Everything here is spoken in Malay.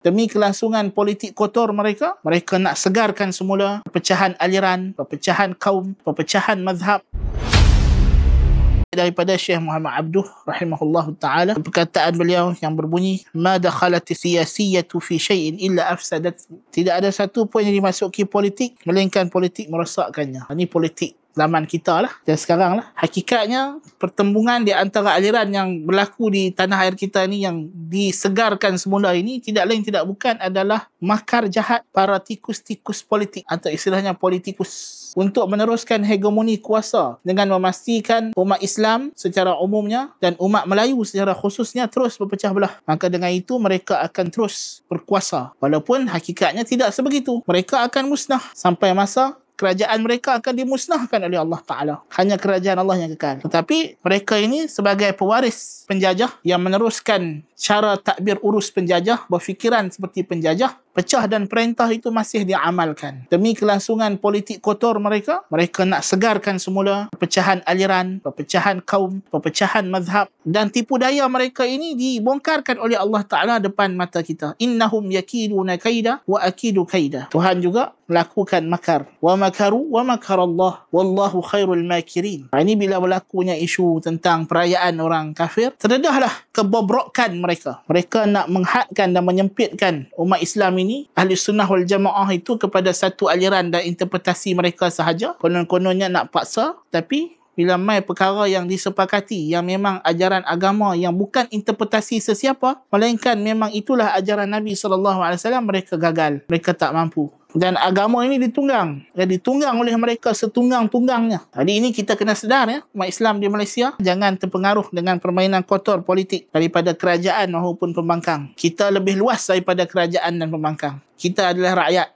Demi kelangsungan politik kotor mereka, mereka nak segarkan semula perpecahan aliran, perpecahan kaum, perpecahan mazhab. Daripada Syekh Muhammad Abduh rahimahullahu ta'ala, perkataan beliau yang berbunyi, ma dakhalat siyasiyatu fi syai'in illa afsadat. Tidak ada satu pun yang dimasuki politik melainkan politik merosakkannya. Ini politik zaman kita lah, dan sekarang lah. Hakikatnya pertembungan di antara aliran yang berlaku di tanah air kita ni, yang disegarkan semula ini, tidak lain tidak bukan adalah makar jahat para tikus-tikus politik, atau istilahnya politikus, untuk meneruskan hegemoni kuasa dengan memastikan umat Islam secara umumnya dan umat Melayu secara khususnya terus berpecah belah. Maka dengan itu mereka akan terus berkuasa, walaupun hakikatnya tidak sebegitu. Mereka akan musnah sampai masa kerajaan mereka akan dimusnahkan oleh Allah Ta'ala. Hanya kerajaan Allah yang kekal. Tetapi mereka ini sebagai pewaris penjajah yang meneruskan cara takbir urus penjajah, berfikiran seperti penjajah, pecah dan perintah itu masih diamalkan. Demi kelangsungan politik kotor mereka, mereka nak segarkan semula perpecahan aliran, perpecahan kaum, perpecahan mazhab, dan tipu daya mereka ini dibongkarkan oleh Allah Ta'ala depan mata kita. Innahum yakiduna kaida wa akidu kaida. Tuhan juga melakukan makar. Wa makaru wa makarallah wallahu khairul makirin. Ini bila berlakunya isu tentang perayaan orang kafir, terdedahlah kebobrokan mereka. Mereka nak menghadkan dan menyempitkan umat Islam ini, ahli sunnah wal jamaah itu, kepada satu aliran dan interpretasi mereka sahaja. Konon-kononnya nak paksa, tapi bila mai perkara yang disepakati, yang memang ajaran agama yang bukan interpretasi sesiapa, melainkan memang itulah ajaran Nabi SAW, mereka gagal. Mereka tak mampu. Dan agama ini ditunggang. Ditunggang oleh mereka setunggang-tunggangnya. Jadi ini kita kena sedar, ya, umat Islam di Malaysia, jangan terpengaruh dengan permainan kotor politik daripada kerajaan maupun pembangkang. Kita lebih luas daripada kerajaan dan pembangkang. Kita adalah rakyat.